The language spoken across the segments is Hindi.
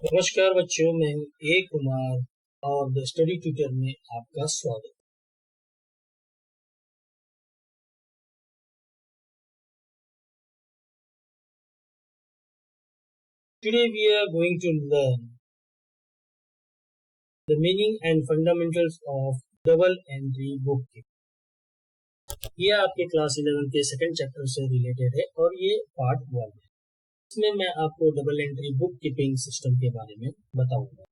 नमस्कार बच्चों, मैं हूँ ए कुमार और द स्टडी ट्यूटर में आपका स्वागत। Today we are going to learn the meaning and fundamentals of double entry bookkeeping। ये आपके क्लास 11 के सेकंड चैप्टर से रिलेटेड है और ये पार्ट 1 है। इसमें मैं आपको double entry book keeping system के बारे में बताऊंगा।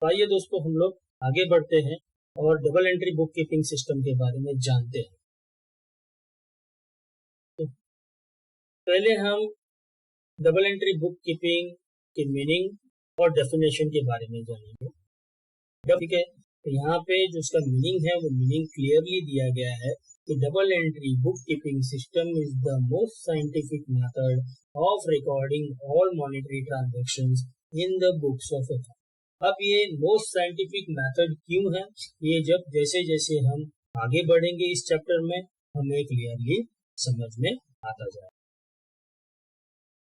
तो आइए दोस्तों, हम लोग आगे बढ़ते हैं और double entry book keeping system के बारे में जानते हैं। तो पहले हम डबल एंट्री बुक कीपिंग के मीनिंग और डेफिनेशन के बारे में जानेंगे। ठीक है, तो यहाँ पे जो उसका मीनिंग है वो मीनिंग क्लियरली दिया गया है कि double entry book keeping system is the most scientific method of recording all monetary transactions in the books of account. अब ये मोस्ट साइंटिफिक मेथड क्यों है, ये जब जैसे जैसे हम आगे बढ़ेंगे इस चैप्टर में हमें क्लियरली समझ में आता जाए।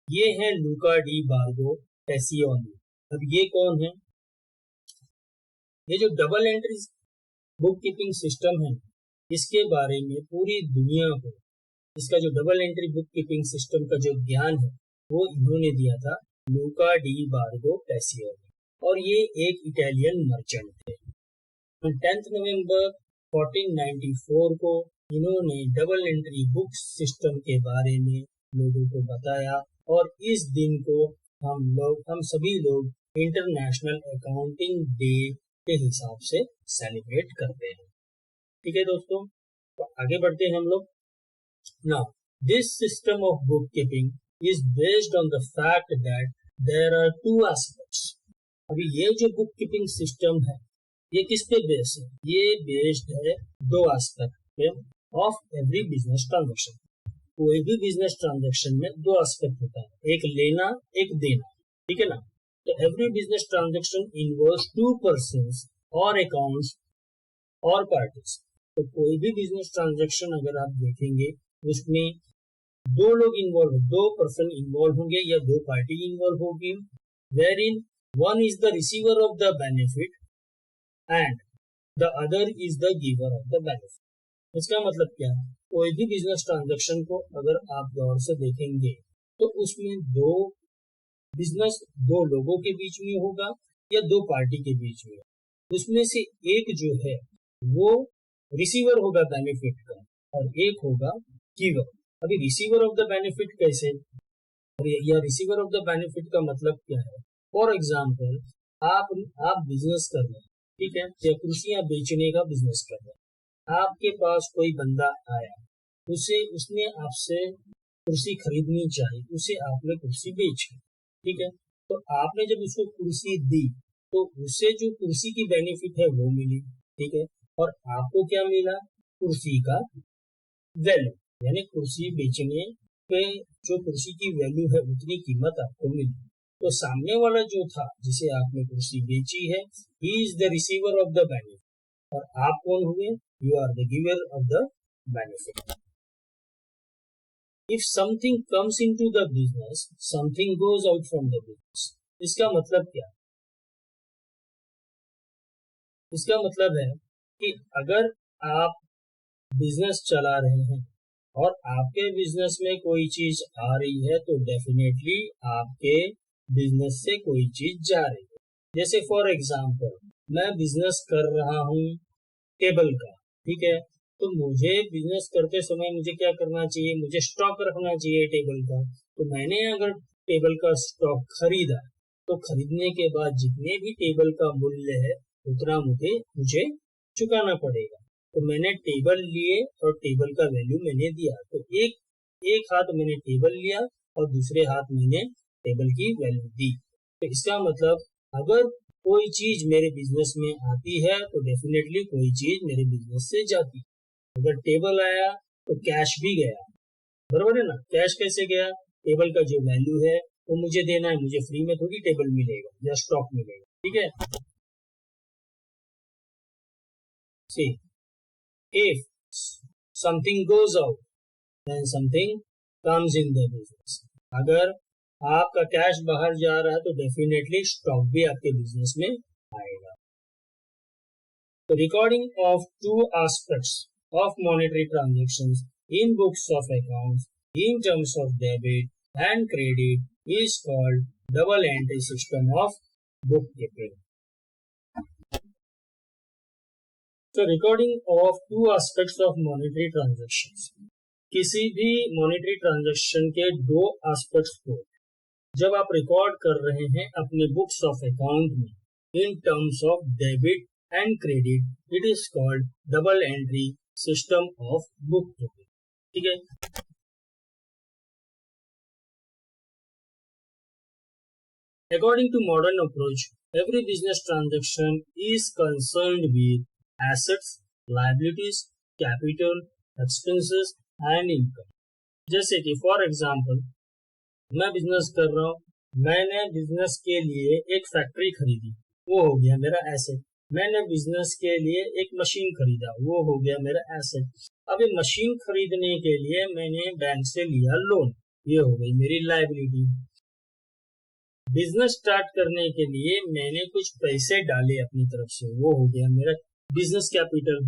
ये है लूका डी बार्गो पैसियोनी। अब ये कौन है? ये जो double entry book keeping system है, इसके बारे में पूरी दुनिया को इसका जो double entry book keeping system का जो ज्ञान है वो इन्होंने दिया था, लूका डी बार्गो पैसियोनी। और ये एक इटालियन मर्चेंट थे। 10 नवंबर 1494 को इन्होंने डबल एंट्री बुक सिस्टम के बारे में लोगों को बताया और इस दिन को हम सभी लोग इंटरनेशनल अकाउंटिंग डे के हिसाब से सेलिब्रेट करते हैं। ठीक है दोस्तों, तो आगे बढ़ते हैं हम लोग। Now this system of bookkeeping is based on the fact that there are two aspects. अभी ये जो बुक कीपिंग सिस्टम है ये किस पे बेस्ड है? ये बेस्ड है दो एस्पेक्ट पे ऑफ एवरी बिजनेस ट्रांजेक्शन। कोई भी बिजनेस ट्रांजेक्शन में दो एस्पेक्ट होता है, एक लेना एक देना। ठीक है ना? तो every business transaction involves two persons और अकाउंट्स और पार्टीज। तो कोई भी बिजनेस ट्रांजेक्शन अगर आप देखेंगे उसमें दो लोग इन्वॉल्व, दो पर्सन इन्वॉल्व होंगे या दो पार्टी इन्वॉल्व होगी। Wherein one is the receiver of the benefit and the other is the giver of the benefit. इसका मतलब क्या है? कोई भी बिजनेस ट्रांजेक्शन को अगर आप गौर से देखेंगे तो उसमें दो बिजनेस दो लोगों के बीच में होगा या दो पार्टी के बीच में। उसमें से एक जो है वो रिसीवर होगा बेनिफिट का और एक होगा गिवर। अभी रिसीवर ऑफ द बेनिफिट कैसे, या रिसीवर ऑफ द बेनिफिट का मतलब क्या है? फॉर एग्जाम्पल आप बिजनेस कर रहे हैं, ठीक है, या कुर्सियां बेचने का बिजनेस कर रहे हैं। आपके पास कोई बंदा आया, उसने आपसे कुर्सी खरीदनी चाहिए, उसे आपने कुर्सी बेची। ठीक है, तो आपने जब उसको कुर्सी दी तो उसे जो कुर्सी की बेनिफिट है वो मिली। ठीक है, और आपको क्या मिला? कुर्सी का वैल्यू, यानी कुर्सी बेचने पे जो कुर्सी की वैल्यू है उतनी कीमत आपको मिली। तो सामने वाला जो था जिसे आपने कुर्सी बेची है, he is the receiver of the benefit और आप कौन हुए? You are the giver of the benefit. If something comes into the business, something goes out from the business। इसका मतलब क्या? इसका मतलब है कि अगर आप बिजनेस चला रहे हैं और आपके बिजनेस में कोई चीज आ रही है तो डेफिनेटली आपके बिजनेस से कोई चीज जा रही है। जैसे फॉर एग्जांपल मैं बिजनेस कर रहा हूँ टेबल का, ठीक है, तो मुझे बिजनेस करते समय मुझे क्या करना चाहिए? मुझे स्टॉक रखना चाहिए टेबल का। तो मैंने अगर टेबल का स्टॉक खरीदा तो खरीदने के बाद जितने भी टेबल का मूल्य है उतना मुझे चुकाना पड़ेगा। तो मैंने टेबल लिए और टेबल का वैल्यू मैंने दिया। तो एक हाथ मैंने टेबल लिया और दूसरे हाथ मैंने टेबल की वैल्यू दी। तो इसका मतलब अगर कोई चीज मेरे बिजनेस में आती है तो डेफिनेटली कोई चीज मेरे बिजनेस से जाती है। अगर टेबल आया तो कैश भी गया, बरोबर है ना? कैश कैसे गया? टेबल का जो वैल्यू है वो मुझे देना है, मुझे फ्री में थोड़ी टेबल मिलेगा या स्टॉक मिलेगा। ठीक है, see if something goes out then something comes in the business. अगर आपका कैश बाहर जा रहा है तो डेफिनेटली स्टॉक भी आपके बिजनेस में आएगा। तो recording of two aspects of monetary transactions in books of accounts in terms of debit and credit is called double entry system of bookkeeping. So recording of two aspects of monetary transactions. किसी भी monetary transaction के दो aspects को जब आप रिकॉर्ड कर रहे हैं अपने बुक्स ऑफ अकाउंट में in terms of debit and credit, it is called double entry system of bookkeeping. ठीक है। According to modern approach, every business transaction is concerned with assets, liabilities, capital, expenses and income. जैसे कि फॉर एग्जाम्पल मैं बिजनेस कर रहा हूँ, मैंने बिजनेस के लिए एक फैक्ट्री खरीदी, वो हो गया मेरा एसेट। मैंने बिजनेस के लिए एक मशीन खरीदा, वो हो गया मेरा एसेट। अब ये मशीन खरीदने के लिए मैंने बैंक से लिया लोन, ये हो गई मेरी लायबिलिटी। बिजनेस स्टार्ट करने के लिए मैंने कुछ पैसे डाले अपनी तरफ से, वो हो गया मेरा बिजनेस कैपिटल।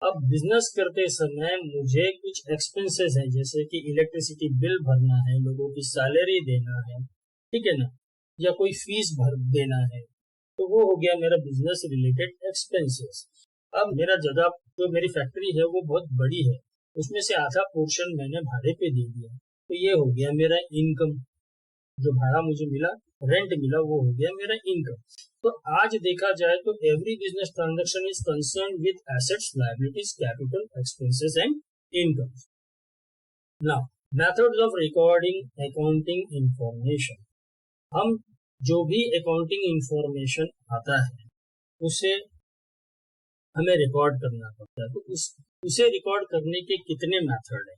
अब बिजनेस करते समय मुझे कुछ एक्सपेंसेस है, जैसे कि इलेक्ट्रिसिटी बिल भरना है, लोगों की सैलरी देना है, ठीक है ना, या कोई फीस भर देना है, तो वो हो गया मेरा बिजनेस रिलेटेड एक्सपेंसेस। अब मेरा जगह जो मेरी फैक्ट्री है वो बहुत बड़ी है, उसमें से आधा पोर्शन मैंने भाड़े पे दे दिया, तो ये हो गया मेरा इनकम। जो भाड़ा मुझे मिला, रेंट मिला, वो हो गया मेरा इनकम। तो आज देखा जाए तो every business transaction is concern with assets, liabilities, capital, expenses and income. Now methods of recording accounting information. हम जो भी अकाउंटिंग इंफॉर्मेशन आता है उसे हमें रिकॉर्ड करना पड़ता है। तो उसे रिकॉर्ड करने के कितने मेथड है?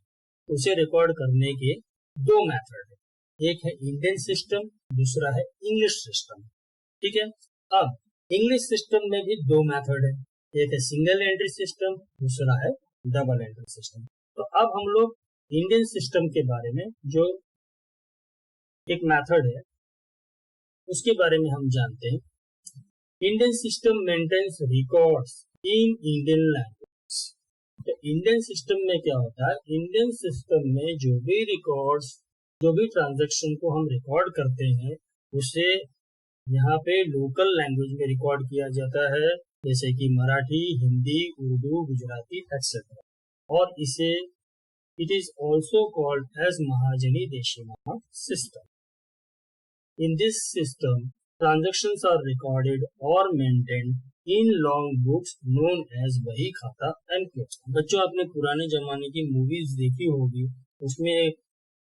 उसे रिकॉर्ड करने के दो मेथड है, एक है इंडियन सिस्टम, दूसरा है इंग्लिश सिस्टम, ठीक है। अब इंग्लिश सिस्टम में भी दो मेथड है, एक है सिंगल एंट्री सिस्टम, दूसरा है डबल एंट्री सिस्टम। तो अब हम लोग इंडियन सिस्टम के बारे में, जो एक मेथड है उसके बारे में हम जानते हैं। Indian system maintains records in Indian language. तो इंडियन सिस्टम में क्या होता है, इंडियन सिस्टम में जो भी रिकॉर्ड्स, जो भी ट्रांजैक्शन को हम रिकॉर्ड करते हैं उसे यहाँ पे लोकल लैंग्वेज में रिकॉर्ड किया जाता है, जैसे कि मराठी, हिंदी, उर्दू, गुजराती एक्सेट्रा। और इसे it is also called as Mahajani देशीमाला system. In this system transactions are recorded और maintained in long books known as बही खाता एंड क्लोज। बच्चों, आपने पुराने जमाने की मूवीज देखी होगी, उसमें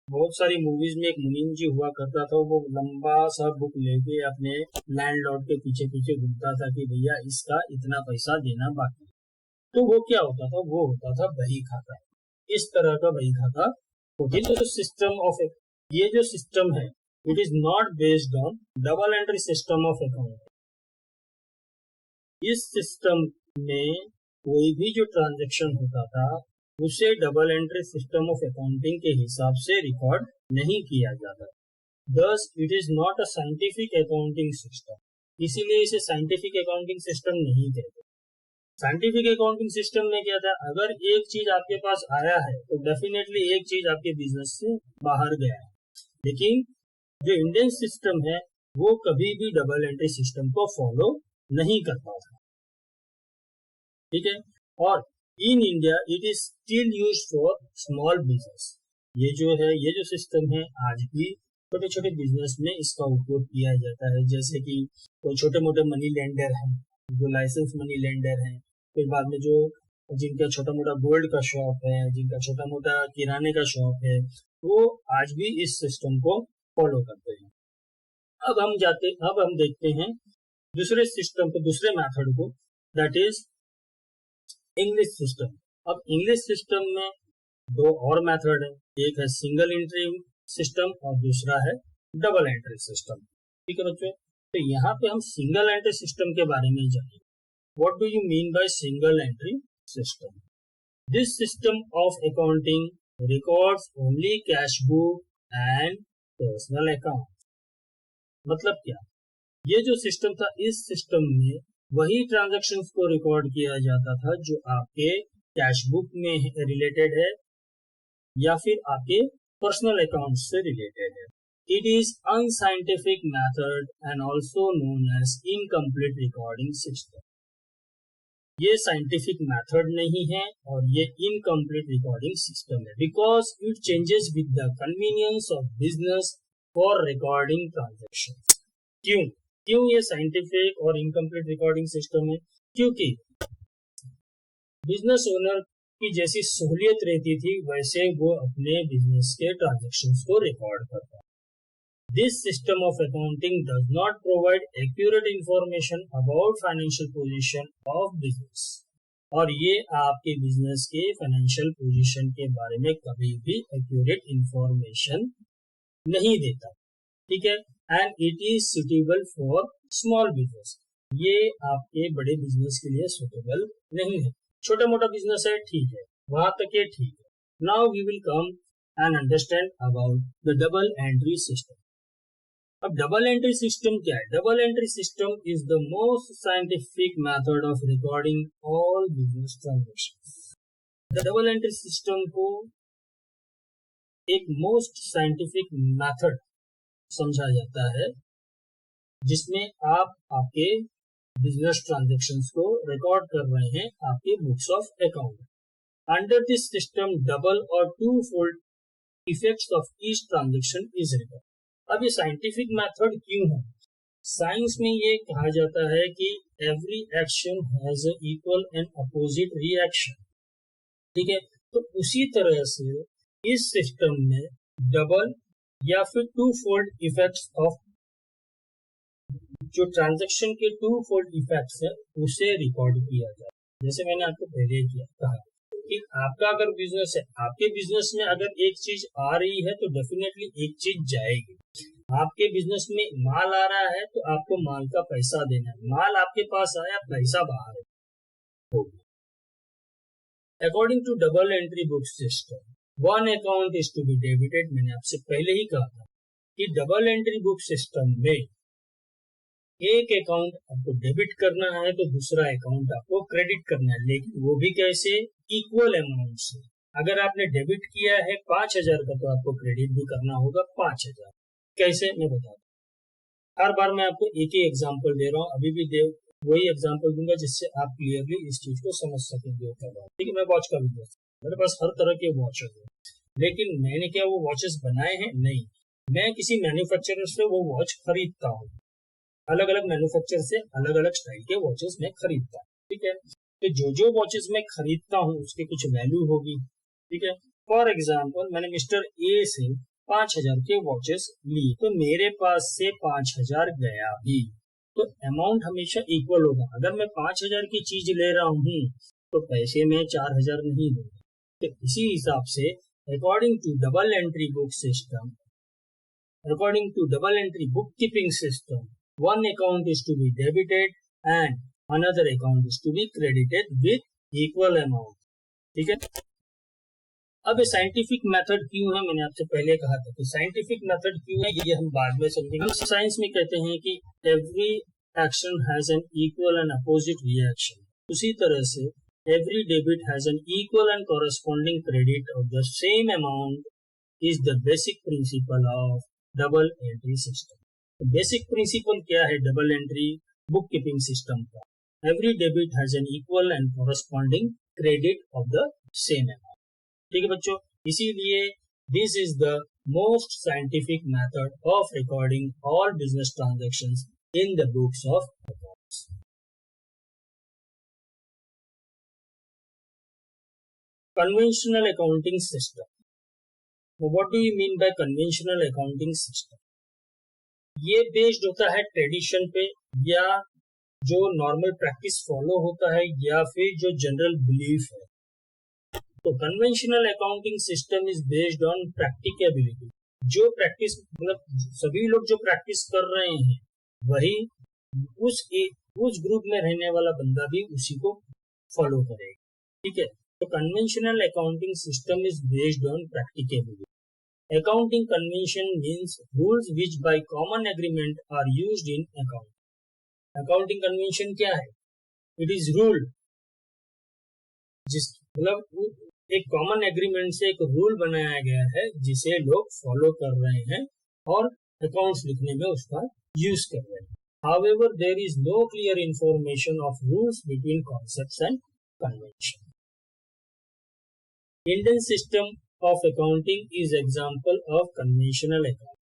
बहुत सारी मूवीज में एक मुनीम जी हुआ करता था, वो लंबा सा बुक लेके अपने लैंडलॉर्ड के पीछे पीछे घूमता था कि भैया इसका इतना पैसा देना बाकी। तो वो क्या होता था, वो होता था बही खाता। इस तरह का बही खाता होती। तो सिस्टम ऑफ ये जो सिस्टम है it is not based on double entry system of account. इस सिस्टम में कोई भी जो ट्रांजेक्शन होता था उसे double entry system of accounting के हिसाब से रिकॉर्ड नहीं किया जाता। Thus, it is not a scientific accounting system. इसीलिए इसे साइंटिफिक अकाउंटिंग सिस्टम नहीं कहते। साइंटिफिक अकाउंटिंग सिस्टम में क्या था, अगर एक चीज आपके पास आया है तो डेफिनेटली एक चीज आपके बिजनेस से बाहर गया है। लेकिन जो इंडियन सिस्टम है वो कभी भी डबल एंट्री सिस्टम को फॉलो नहीं करता था, ठीक है। और in India it is still used for small business. ये जो सिस्टम है आज भी छोटे छोटे बिजनेस में इसका उपयोग किया जाता है। जैसे कि तो छोटे मोटे मनी लेंडर हैं, जो लाइसेंस मनी लेंडर हैं, फिर बाद में जो जिनका छोटा मोटा गोल्ड का शॉप है, जिनका छोटा मोटा किराने का शॉप है, वो आज भी इस सिस्टम को फॉलो करते हैं। अब हम देखते हैं दूसरे सिस्टम को, दूसरे मेथड को, दैट इज इंग्लिश सिस्टम। अब इंग्लिश सिस्टम में दो और मेथड है, एक है सिंगल एंट्री सिस्टम और दूसरा है डबल एंट्री सिस्टम, ठीक है बच्चों। तो यहाँ पे हम सिंगल एंट्री सिस्टम के बारे में जानेंगे। What do you mean by single entry system? This system of accounting records only cash book and personal account. मतलब क्या, ये जो सिस्टम था, इस सिस्टम में वही ट्रांजैक्शंस को रिकॉर्ड किया जाता था जो आपके कैश बुक में रिलेटेड है या फिर आपके पर्सनल अकाउंट से रिलेटेड है। It is unscientific method and also known as incomplete recording system. ये साइंटिफिक मेथड नहीं है और ये इनकम्प्लीट रिकॉर्डिंग सिस्टम है, because it changes with the convenience of business for recording transactions. क्यों ये साइंटिफिक और इनकम्प्लीट रिकॉर्डिंग सिस्टम है? क्योंकि बिजनेस ओनर की जैसी सहूलियत रहती थी वैसे वो अपने बिजनेस के ट्रांजैक्शंस को रिकॉर्ड करता है। This system of accounting does not provide accurate information about financial position of business, और ये आपके बिजनेस के फाइनेंशियल पोजीशन के बारे में कभी भी एक्यूरेट इंफॉर्मेशन नहीं देता, ठीक है। And it is suitable for small business, ये आपके बड़े बिजनेस के लिए सुटेबल नहीं है। छोटा मोटा बिजनेस है, ठीक है, वहां तक ये ठीक है। Now we will come and understand about the double entry system. अब डबल एंट्री सिस्टम क्या है? Double entry system is the most scientific method of recording all business transactions. Double entry system को एक मोस्ट साइंटिफिक मेथड समझा जाता है जिसमें आप आपके बिजनेस ट्रांजैक्शंस को रिकॉर्ड कर रहे हैं आपके books of account. Under this system double और two fold effects of each transaction is record. अब ये साइंटिफिक मेथड क्यों है? साइंस में ये कहा जाता है कि every action has equal and opposite reaction, ठीक है। तो उसी तरह से इस सिस्टम में डबल या फिर टू फोल्ड इफेक्ट्स ऑफ जो ट्रांजैक्शन के टू फोल्ड इफेक्ट्स है उसे रिकॉर्ड किया जाए। जैसे मैंने आपको पहले कहा कि आपका अगर बिजनेस है, आपके बिजनेस में अगर एक चीज आ रही है तो डेफिनेटली एक चीज जाएगी। आपके बिजनेस में माल आ रहा है तो आपको माल का पैसा देना है, माल आपके पास आया, पैसा बाहर है। According to double entry book system, one account is to be debited. मैंने आपसे पहले ही कहा था कि डबल एंट्री बुक सिस्टम में एक अकाउंट आपको डेबिट करना है तो दूसरा अकाउंट आपको क्रेडिट करना है, लेकिन वो भी कैसे? इक्वल अमाउंट से। अगर आपने डेबिट किया है 5,000 का तो आपको क्रेडिट भी करना होगा 5,000। कैसे, मैं बताता हूँ। हर बार मैं आपको एक ही एग्जांपल दे रहा हूँ, अभी भी वही एग्जांपल दूंगा जिससे आप क्लियरली इस चीज को समझ सकेंगे। ठीक है, मैं वॉच का बिजनेस, मेरे पास हर तरह के वॉचेस है, लेकिन मैंने क्या वो वॉचेस बनाए हैं? नहीं, मैं किसी मैन्युफैक्चरर से वो वॉच खरीदता हूँ। अलग अलग मैन्युफैक्चरर से अलग अलग स्टाइल के वॉचेस मैं खरीदता हूँ, ठीक है। तो जो वॉचेस मैं खरीदता हूँ उसकी कुछ वैल्यू होगी, ठीक है। फॉर एग्जाम्पल मैंने मिस्टर ए से 5,000 के वॉचेस लिए तो मेरे पास से 5,000 गया भी, तो अमाउंट हमेशा इक्वल होगा। अगर मैं 5,000 की चीज ले रहा हूँ तो पैसे में 4,000 नहीं दूंगा। तो इसी हिसाब से according to double entry book system, according to double entry book keeping system, one account is to be debited and another account is to be credited with equal amount, ठीक है। अब ये साइंटिफिक मेथड क्यों है? मैंने आपसे पहले कहा था कि साइंटिफिक मेथड क्यों है ये हम बाद में समझेंगे। हम साइंस में कहते हैं कि every action has an equal and opposite reaction, उसी तरह से every debit has an equal and corresponding credit of the same amount is the basic principle of double entry system. Basic principle क्या है double entry book keeping system का? Every debit has an equal and corresponding credit of the same amount, ठीक है बच्चों। इसीलिए this is the most scientific method of recording all business transactions in the books of accounts. Conventional accounting system, what do you mean by conventional accounting system? ये बेस्ड होता है ट्रेडिशन पे, या जो नॉर्मल प्रैक्टिस फॉलो होता है, या फिर जो जनरल बिलीफ है। तो conventional accounting system is based on practicability. जो प्रैक्टिस मतलब सभी लोग जो प्रैक्टिस कर रहे हैं वही उस ग्रुप में रहने वाला बंदा भी उसी को फॉलो करेगा, ठीक है। तो conventional accounting system is based on practicability. Accounting convention means rules which by common agreement are used in accounting. Accounting convention क्या है? It is rule, जिस मतलब एक कॉमन एग्रीमेंट से एक रूल बनाया गया है जिसे लोग फॉलो कर रहे हैं और अकाउंट्स लिखने में उसका यूज कर रहे हैं. However, there is no clear information of rules between concepts and convention. Indian system of accounting is example of conventional accounting.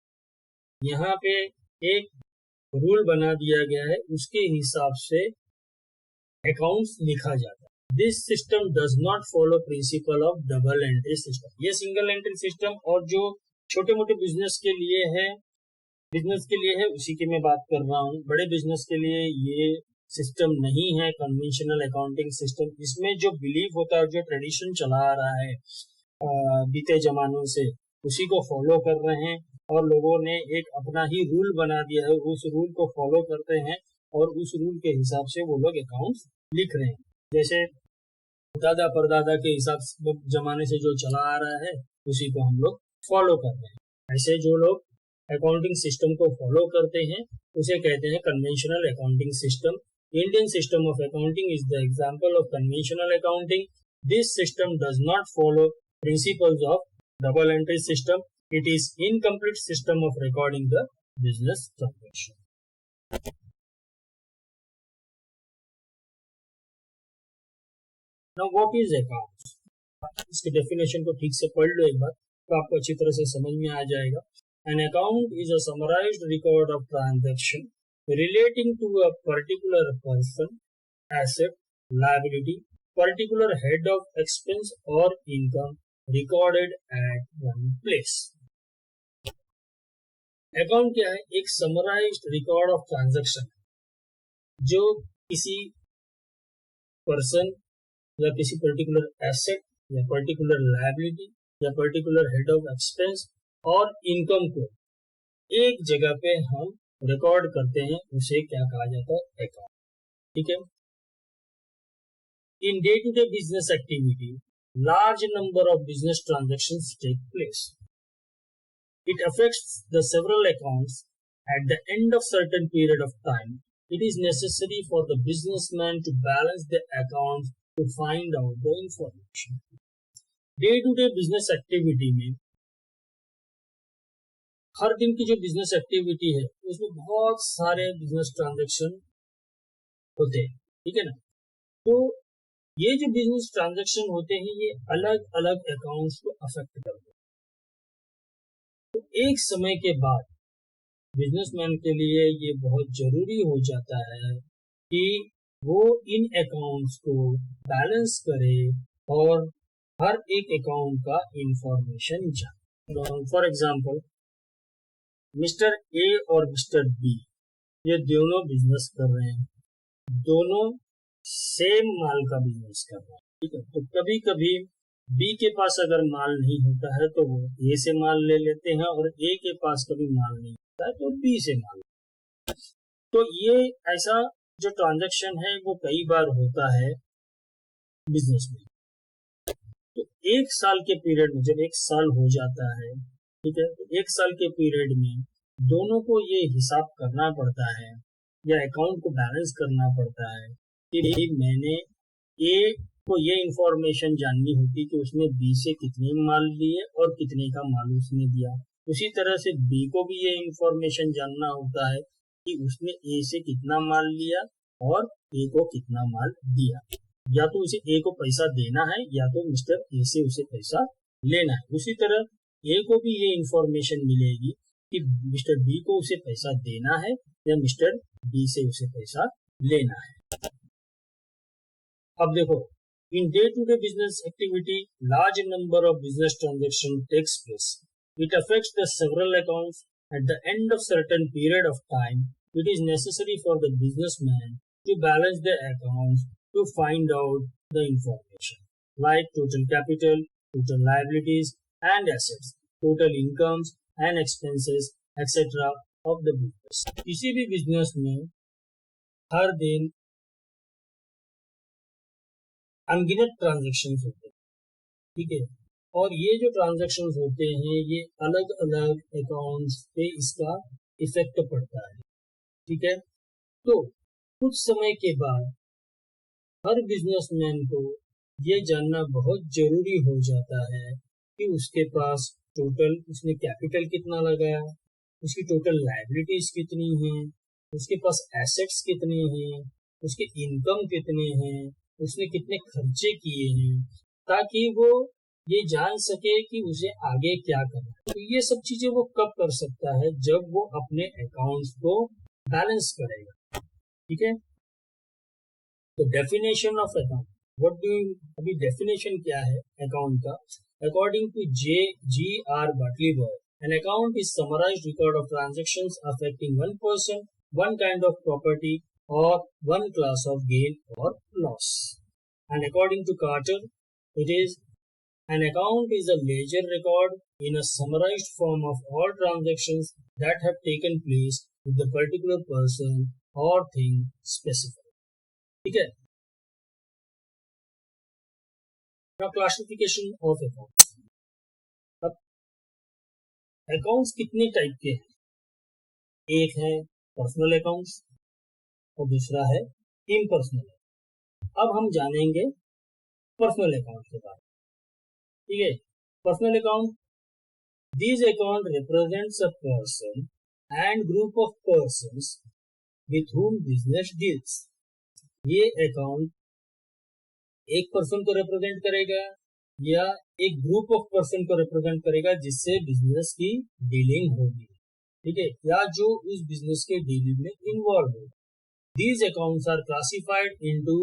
यहाँ पे एक रूल बना दिया गया है, उसके हिसाब से अकाउंट्स लिखा जाता है. This system does not follow principle of double entry system. ये सिंगल एंट्री सिस्टम और जो छोटे मोटे बिजनेस के लिए है उसी की मैं बात कर रहा हूँ. बड़े बिजनेस के लिए ये सिस्टम नहीं है कन्वेंशनल अकाउंटिंग सिस्टम. इसमें जो बिलीफ होता है, जो ट्रेडिशन चला आ रहा है बीते जमानों से, उसी को फॉलो कर रहे हैं और लोगों ने एक अपना ही रूल बना दिया है. उस रूल को फॉलो करते हैं और उस रूल के हिसाब से वो लोग अकाउंट्स लिख रहे हैं. जैसे दादा परदादा के हिसाब से जमाने से जो चला आ रहा है उसी को हम लोग फॉलो कर रहे हैं. ऐसे जो लोग अकाउंटिंग सिस्टम को फॉलो करते हैं उसे कहते हैं conventional accounting system. Indian system of accounting is the example of conventional accounting. This system does not follow principles of double entry system. It is incomplete system of recording the business transaction. Now what is accounts? इसके डेफिनेशन को ठीक से पढ़ लो एक बार तो आपको अच्छी तरह से समझ में आ जाएगा. An account is a summarized record of transaction relating to a particular person, asset, liability, particular head of expense or income recorded at one place. Account क्या है? एक summarized record of transaction जो किसी person या किसी particular asset या particular liability या particular head of expense और इनकम को एक जगह पे हम रिकॉर्ड करते हैं, उसे क्या कहा जाता है? अकाउंट. ठीक है. In day to day business activity large number of business transactions take place. It affects the several accounts at the end of certain period of time. It is necessary for the businessman to balance the accounts to find out the information. Day to day business activity में हर दिन की जो बिजनेस एक्टिविटी है उसमें बहुत सारे बिजनेस ट्रांजैक्शन होते हैं. ठीक है ना. तो ये जो बिजनेस ट्रांजैक्शन होते हैं ये अलग अलग अकाउंट्स को अफेक्ट करते हैं. तो एक समय के बाद बिजनेसमैन के लिए ये बहुत जरूरी हो जाता है कि वो इन अकाउंट्स को बैलेंस करे और हर एक अकाउंट का इंफॉर्मेशन जाने. फॉर एग्जाम्पल, मिस्टर ए और मिस्टर बी ये दोनों बिजनेस कर रहे हैं, दोनों सेम माल का बिजनेस कर रहे हैं. ठीक है. तो कभी कभी बी के पास अगर माल नहीं होता है तो वो ए से माल ले लेते हैं और ए के पास कभी माल नहीं होता है तो बी से माल. तो ये ऐसा जो ट्रांजैक्शन है वो कई बार होता है बिजनेस में. तो एक साल के पीरियड में जब एक साल हो जाता है, ठीक है, तो एक साल के पीरियड में दोनों को ये हिसाब करना पड़ता है या अकाउंट को बैलेंस करना पड़ता है कि मैंने ए को ये इंफॉर्मेशन जाननी होती कि उसने बी से कितने माल लिए और कितने का माल उसने दिया. उसी तरह से बी को भी ये इंफॉर्मेशन जानना होता है कि उसने ए से कितना माल लिया और ए को कितना माल दिया. या तो उसे ए को पैसा देना है या तो मिस्टर ए से उसे पैसा लेना है. उसी तरह ए को भी ये इंफॉर्मेशन मिलेगी कि मिस्टर बी को उसे पैसा देना है या मिस्टर बी से उसे पैसा लेना है. अब देखो, in day to day business activity large number of business transaction takes place. It affects the several accounts at the end of certain period of time. It is necessary for the businessman to balance the accounts to find out the information like total capital, total liabilities and assets, total incomes and expenses etc. of the business. किसी भी बिजनेस में हर दिन अनगिनत ट्रांजैक्शन होते हैं. ठीक है. और ये जो ट्रांजैक्शंस होते हैं ये अलग अलग अकाउंट्स पे इसका इफेक्ट पड़ता है, ठीक है। तो कुछ समय के बाद हर बिजनेसमैन को ये जानना बहुत जरूरी हो जाता है कि उसके पास टोटल उसने कैपिटल कितना लगाया, उसकी टोटल लायबिलिटीज कितनी हैं, उसके पास एसेट्स कितने हैं, उसके इनकम कितने हैं, उसने कितने खर्चे किए हैं, ताकि वो ये जान सके कि उसे आगे क्या करना है। तो ये सब चीजें वो कब कर सकता है, जब वो अपने अकाउंट्स को बैलेंस करेगा, ठीक है। तो definition of account, what do अभी डेफिनेशन क्या है अकाउंट का? According to G.R. Bartleby, an account is summarized record of transactions affecting one person, one kind of property, or one class of gain or loss. And according to Carter, it is an account is a ledger record in a summarized form of all transactions that have taken place with the particular person or thing specified. ठीक है। Now classification of accounts. अब अकाउंट्स कितने टाइप के हैं? एक है पर्सनल अकाउंट्स और दूसरा है इम्पर्सनल। अब हम जानेंगे पर्सनल अकाउंट के बारे में, ठीक है। Personal account, these account represents a person and group of persons with whom business deals. ये अकाउंट एक पर्सन को रिप्रेजेंट करेगा या एक ग्रुप ऑफ पर्सन को रिप्रेजेंट करेगा जिससे बिजनेस की डीलिंग होगी, ठीक है, या जो उस बिजनेस के डीलिंग में इन्वॉल्व होगा। These accounts are classified into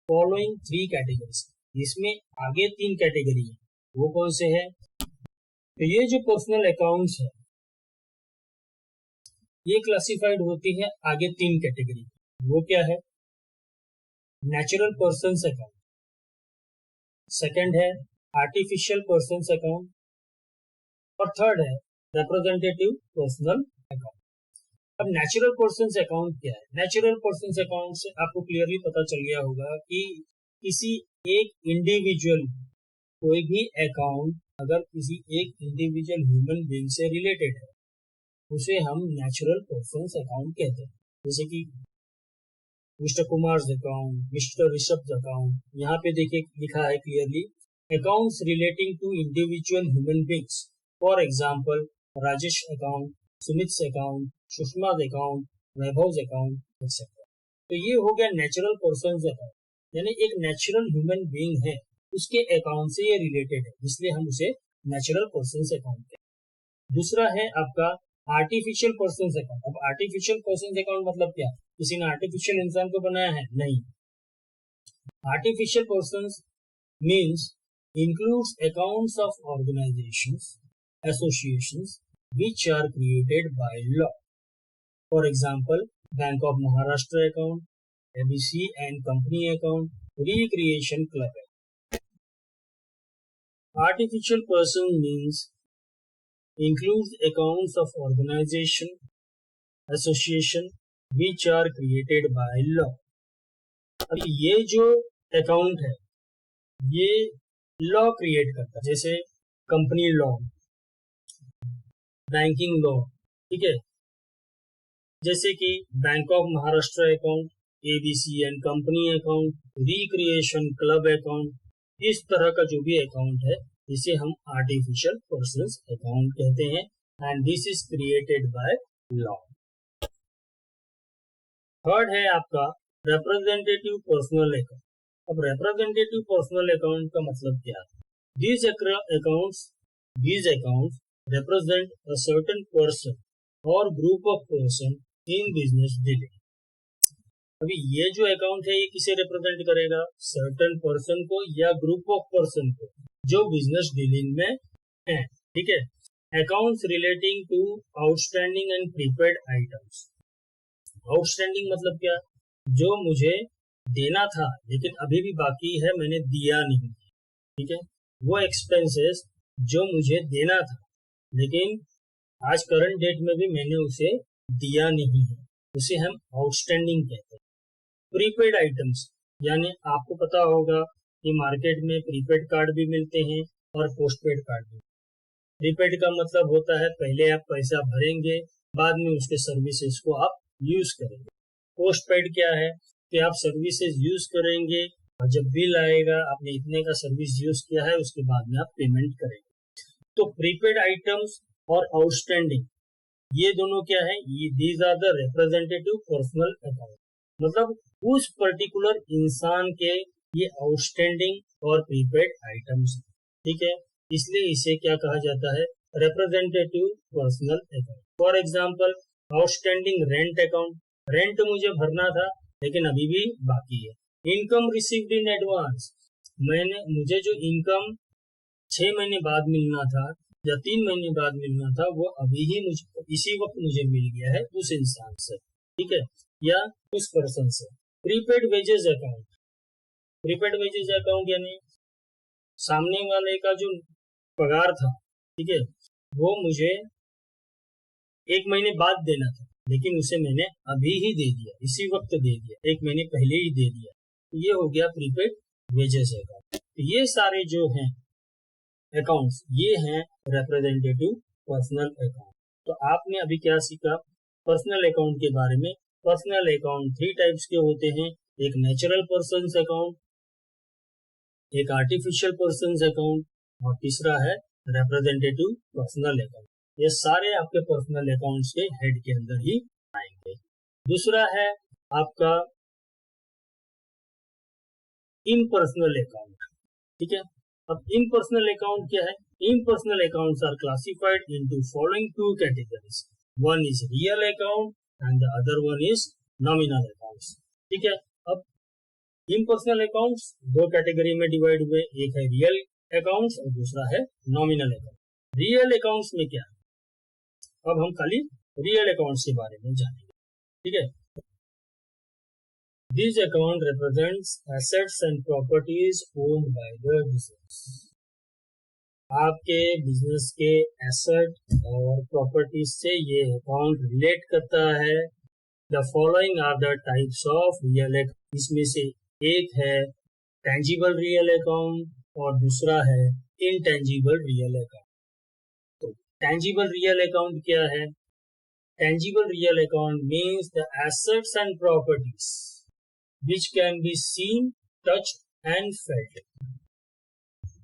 following 3 categories. इसमें आगे 3 कैटेगरी है, वो कौन से है? तो ये जो पर्सनल अकाउंट्स है ये क्लासिफाइड होती है आगे 3 कैटेगरी। वो क्या है? नेचुरल पर्सन्स अकाउंट, सेकंड है आर्टिफिशियल पर्सन्स अकाउंट और थर्ड है रिप्रेजेंटेटिव पर्सनल अकाउंट। अब नेचुरल पर्सन्स अकाउंट क्या है? नेचुरल पर्सन्स अकाउंट से आपको क्लियरली पता चल गया होगा कि किसी एक इंडिविजुअल, कोई भी अकाउंट अगर किसी एक इंडिविजुअल ह्यूमन बीइंग से रिलेटेड है उसे हम नेचुरल पर्सन्स अकाउंट कहते हैं। जैसे कि mister Kumar account, mister Rishabh account, यहाँ पे देखिए लिखा है clearly accounts relating to individual human beings, for example Rajesh account, Sumit account, Sushma account, Vaibhav account etcetera. तो ये हो गया नेचुरल पर्सन्स अकाउंट, यानी एक नेचुरल ह्यूमन बीइंग है उसके अकाउंट से ये रिलेटेड है, इसलिए हम उसे नेचुरल पर्सन्स अकाउंट कहते हैं। दूसरा है आपका आर्टिफिशियल पर्सन्स अकाउंट। अब आर्टिफिशियल पर्सन्स अकाउंट मतलब क्या? किसी ने आर्टिफिशियल इंसान को बनाया है? नहीं। Artificial persons means includes accounts of organizations, associations which are created by law. For example, Bank of Maharashtra account, ABC and Company account, Recreation Club. Artificial person means includes accounts of organization, association which are created by law. अब ये जो अकाउंट है ये लॉ क्रिएट करता है, जैसे कंपनी लॉ, बैंकिंग लॉ, ठीक है। जैसे कि bank of Maharashtra account, ABC and company account, recreation club account, इस तरह का जो भी अकाउंट है इसे हम आर्टिफिशियल पर्सन्स अकाउंट कहते हैं and this is created by law. Third है आपका रिप्रेजेंटेटिव पर्सनल अकाउंट। अब रिप्रेजेंटेटिव पर्सनल अकाउंट का मतलब क्या है? These accounts represent a certain person or group of person in business dealing. अभी ये जो अकाउंट है ये किसे रिप्रेजेंट करेगा? सर्टेन पर्सन को या ग्रुप ऑफ पर्सन को जो बिजनेस डीलिंग में है, ठीक है। Accounts relating to outstanding and prepaid items. Outstanding मतलब क्या? जो मुझे देना था लेकिन अभी भी बाकी है, मैंने दिया नहीं, ठीक है। वो एक्सपेंसेस जो मुझे देना था लेकिन आज करंट डेट में भी मैंने उसे दिया नहीं है, उसे हम आउटस्टैंडिंग कहते हैं। प्रीपेड आइटम्स, यानी आपको पता होगा कि मार्केट में प्रीपेड कार्ड भी मिलते हैं और पोस्टपेड कार्ड भी। प्रीपेड का मतलब होता है पहले आप पैसा भरेंगे, बाद में उसके सर्विसेज को आप यूज करेंगे। पोस्टपेड क्या है कि आप सर्विसेज यूज करेंगे और जब बिल आएगा आपने इतने का सर्विस यूज किया है उसके बाद में आप पेमेंट करेंगे। तो प्रीपेड आइटम्स और आउटस्टैंडिंग ये दोनों क्या है, ये these are the representative personal account, मतलब उस पर्टिकुलर इंसान के ये आउटस्टैंडिंग और प्रीपेड आइटम्स, ठीक है, इसलिए इसे क्या कहा जाता है, representative personal account. For example outstanding rent account, rent मुझे भरना था लेकिन अभी भी बाकी है। इनकम रिसीव्ड इन एडवांस, मुझे जो इनकम 6 महीने बाद मिलना था या 3 महीने बाद मिलना था वो अभी ही मुझे इसी वक्त मुझे मिल गया है उस इंसान से, ठीक है, या उस पर्सन से। Prepaid wages account, prepaid wages account यानी सामने वाले का जो पगार था, ठीक है, वो मुझे 1 महीने बाद देना था लेकिन उसे मैंने अभी ही दे दिया, इसी वक्त दे दिया, 1 महीने पहले ही दे दिया, ये हो गया प्रीपेड वेजेस अकाउंट। तो ये सारे जो हैं अकाउंट्स ये हैं रिप्रेजेंटेटिव पर्सनल अकाउंट। तो आपने अभी क्या सीखा पर्सनल अकाउंट के बारे में। पर्सनल अकाउंट 3 टाइप्स के होते हैं, एक नेचुरल पर्सन्स अकाउंट, एक आर्टिफिशियल पर्सन्स अकाउंट और तीसरा है रिप्रेजेंटेटिव पर्सनल अकाउंट। ये सारे आपके पर्सनल अकाउंट्स के हेड के अंदर ही आएंगे। दूसरा है आपका इम्पर्सनल अकाउंट, ठीक है। अब इम्पर्सनल अकाउंट क्या है, impersonal accounts are classified into following 2 categories, one is real account and the other one is nominal accounts, ठीक है। अब इम्पर्सनल अकाउंट्स 2 कैटेगरी में डिवाइड हुए, एक है रियल अकाउंट्स और दूसरा है नॉमिनल अकाउंट। रियल अकाउंट्स में क्या है, अब हम खाली रियल अकाउंट्स के बारे में जानेंगे, ठीक है। This account represents assets and properties owned by the business. आपके बिजनेस के एसेट और प्रॉपर्टीज से ये अकाउंट रिलेट करता है। The following are the types of real account. इसमें से एक है tangible real account और दूसरा है intangible real account. तो tangible real account क्या है? Tangible real account means the assets and properties which can be seen, touched and felt.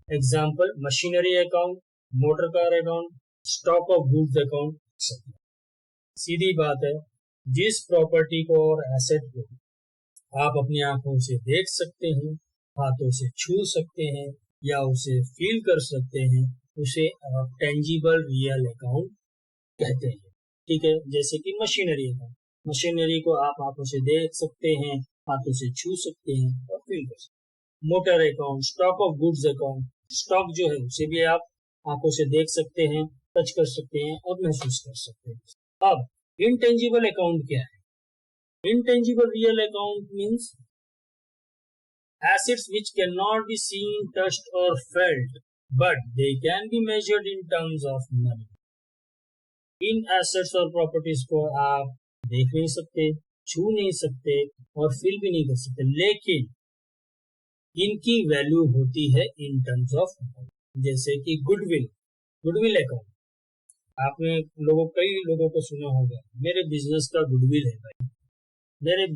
Example, machinery account, motor car account, stock of goods account, etc. सीधी बात है, जिस प्रॉपर्टी को और एसेट को आप अपनी आंखों से देख सकते हैं, हाथों से छू सकते हैं या उसे फील कर सकते हैं, उसे आप टेंजिबल रियल अकाउंट कहते हैं, ठीक है। जैसे कि मशीनरी अकाउंट, मशीनरी को आप आंखों से देख सकते हैं, हाथों से छू सकते हैं और फील कर सकते हैं। Motor account, stock of goods account, stock जो है उसे भी आप आंखों से देख सकते हैं, टच कर सकते हैं और महसूस कर सकते हैं। अब इनटेंजिबल अकाउंट क्या है? Intangible real account means assets which cannot be seen, touched or felt but they can be measured in terms of money. In assets और प्रॉपर्टीज को आप देख नहीं सकते, छू नहीं सकते और फील भी नहीं कर सकते, लेकिन इनकी वैल्यू होती है इन टर्म्स ऑफ, जैसे कि गुडविल, गुडविल अकाउंट। आपने कई लोगों को सुना होगा, मेरे बिजनेस का गुडविल है भाई, मेरे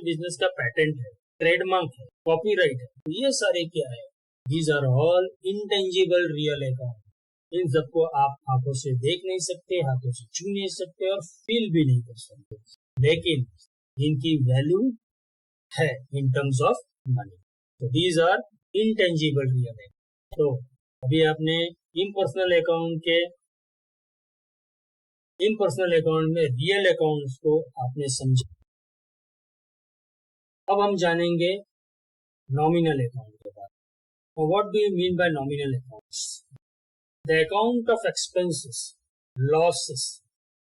बिजनेस का पेटेंट है, ट्रेडमार्क है, कॉपीराइट है। तो ये सारे क्या है, these are all intangible real account. इन सबको आप आंखों से देख नहीं सकते, हाथों से छू नहीं सकते और फील भी नहीं कर सकते, लेकिन इनकी वैल्यू है इन टर्म्स ऑफ मनी। तो these are intangible real account. तो अभी आपने इम्पर्सनल अकाउंट में रियल अकाउंट्स को आपने समझा। अब हम जानेंगे नॉमिनल अकाउंट के बारे में। What do you mean by nominal accounts? The account of expenses, losses,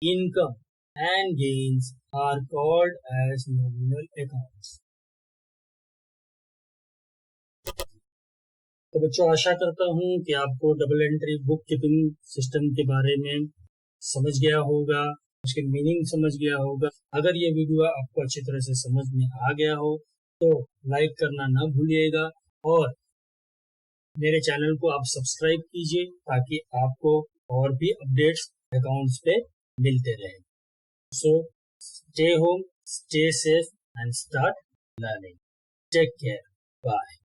income and gains are called as nominal accounts. तो बच्चों, आशा करता हूँ कि आपको double entry book keeping system के बारे में समझ गया होगा, उसके मीनिंग समझ गया होगा। अगर ये वीडियो आपको अच्छी तरह से समझ में आ गया हो तो लाइक करना ना भूलिएगा और मेरे चैनल को आप सब्सक्राइब कीजिए ताकि आपको और भी अपडेट्स अकाउंट्स पे मिलते रहे। So stay home, stay safe and start learning. Take care. Bye.